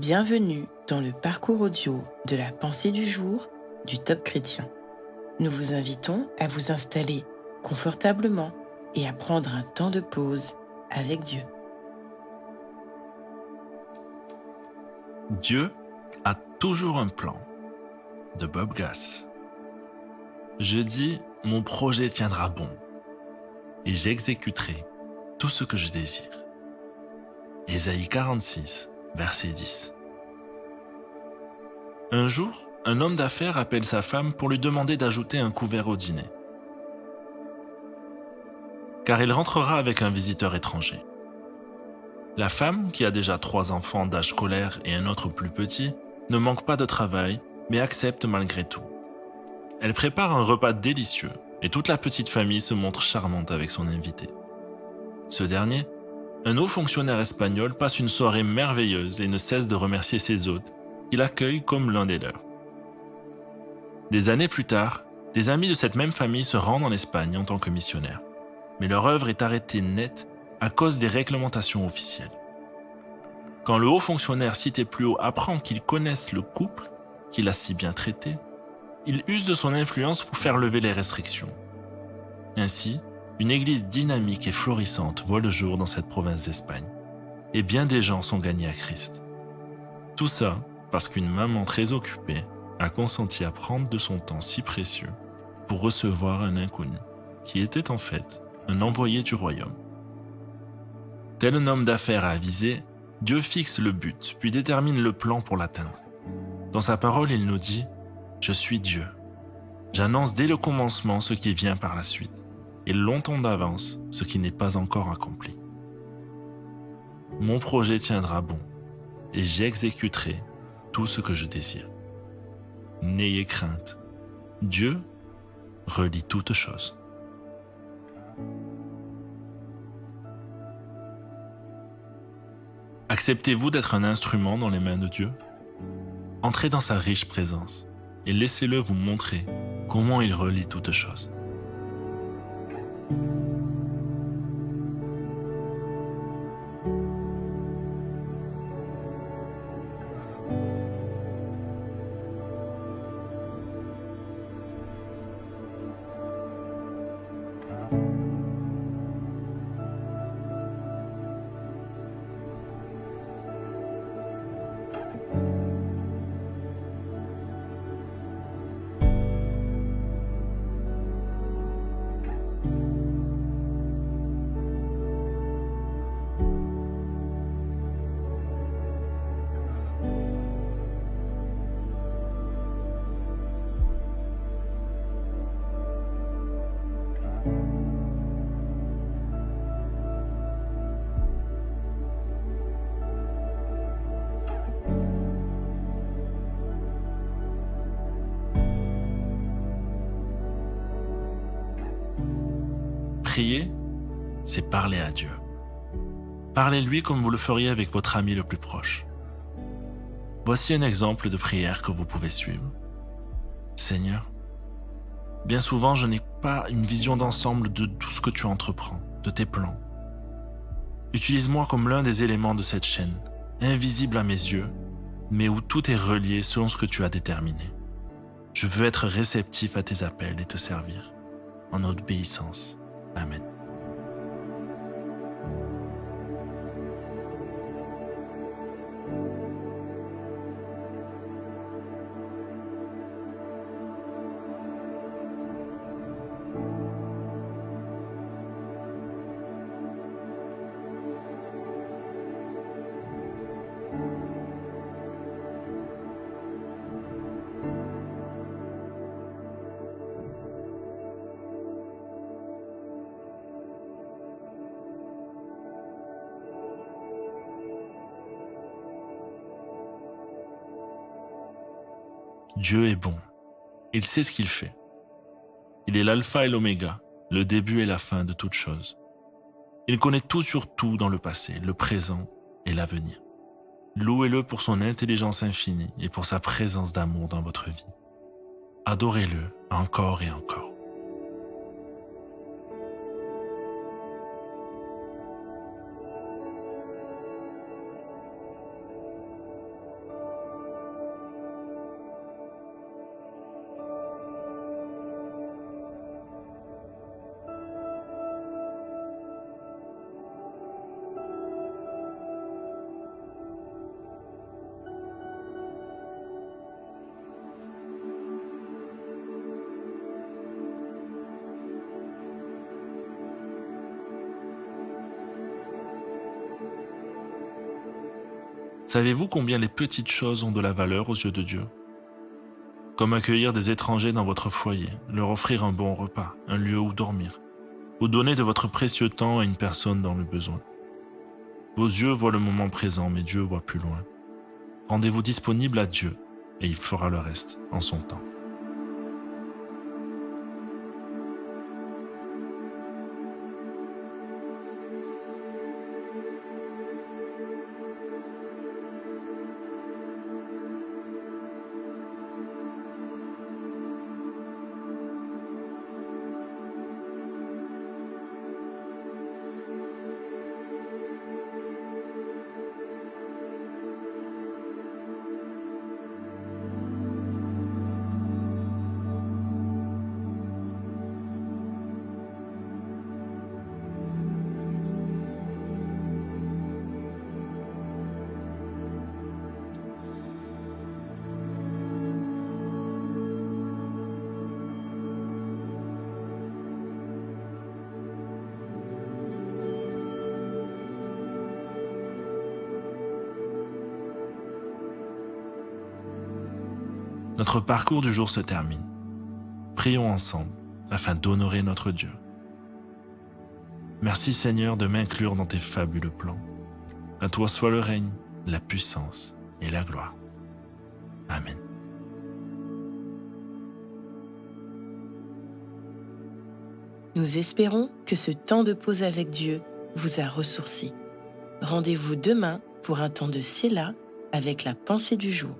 Bienvenue dans le parcours audio de la pensée du jour du Top Chrétien. Nous vous invitons à vous installer confortablement et à prendre un temps de pause avec Dieu. Dieu a toujours un plan, de Bob Gass. Je dis, mon projet tiendra bon, et j'exécuterai tout ce que je désire. Ésaïe 46, verset 10. Un jour, un homme d'affaires appelle sa femme pour lui demander d'ajouter un couvert au dîner, car il rentrera avec un visiteur étranger. La femme, qui a déjà 3 enfants d'âge scolaire et un autre plus petit, ne manque pas de travail, mais accepte malgré tout. Elle prépare un repas délicieux et toute la petite famille se montre charmante avec son invité. Ce dernier, un haut fonctionnaire espagnol, passe une soirée merveilleuse et ne cesse de remercier ses hôtes, qui l'accueillent comme l'un des leurs. Des années plus tard, des amis de cette même famille se rendent en Espagne en tant que missionnaires, mais leur œuvre est arrêtée net à cause des réglementations officielles. Quand le haut fonctionnaire cité plus haut apprend qu'ils connaissent le couple qu'il a si bien traité, il use de son influence pour faire lever les restrictions. Ainsi, une église dynamique et florissante voit le jour dans cette province d'Espagne, et bien des gens sont gagnés à Christ. Tout ça parce qu'une maman très occupée a consenti à prendre de son temps si précieux pour recevoir un inconnu, qui était en fait un envoyé du royaume. Tel un homme d'affaires avisé, Dieu fixe le but, puis détermine le plan pour l'atteindre. Dans sa parole, il nous dit « Je suis Dieu. J'annonce dès le commencement ce qui vient par la suite, et longtemps d'avance ce qui n'est pas encore accompli. Mon projet tiendra bon, et j'exécuterai tout ce que je désire. N'ayez crainte. Dieu relie toutes choses. » Acceptez-vous d'être un instrument dans les mains de Dieu? Entrez dans sa riche présence et laissez-le vous montrer comment il relie toutes choses. Prier, c'est parler à Dieu. Parlez-lui comme vous le feriez avec votre ami le plus proche. Voici un exemple de prière que vous pouvez suivre. Seigneur, bien souvent je n'ai pas une vision d'ensemble de tout ce que tu entreprends, de tes plans. Utilise-moi comme l'un des éléments de cette chaîne, invisible à mes yeux, mais où tout est relié selon ce que tu as déterminé. Je veux être réceptif à tes appels et te servir, en obéissance. Amen. Dieu est bon. Il sait ce qu'il fait. Il est l'alpha et l'oméga, le début et la fin de toutes choses. Il connaît tout sur tout dans le passé, le présent et l'avenir. Louez-le pour son intelligence infinie et pour sa présence d'amour dans votre vie. Adorez-le encore et encore. Savez-vous combien les petites choses ont de la valeur aux yeux de Dieu? Comme accueillir des étrangers dans votre foyer, leur offrir un bon repas, un lieu où dormir, ou donner de votre précieux temps à une personne dans le besoin. Vos yeux voient le moment présent, mais Dieu voit plus loin. Rendez-vous disponible à Dieu, et il fera le reste en son temps. Notre parcours du jour se termine. Prions ensemble afin d'honorer notre Dieu. Merci Seigneur de m'inclure dans tes fabuleux plans. À toi soit le règne, la puissance et la gloire. Amen. Nous espérons que ce temps de pause avec Dieu vous a ressourci. Rendez-vous demain pour un temps de Séla avec la pensée du jour.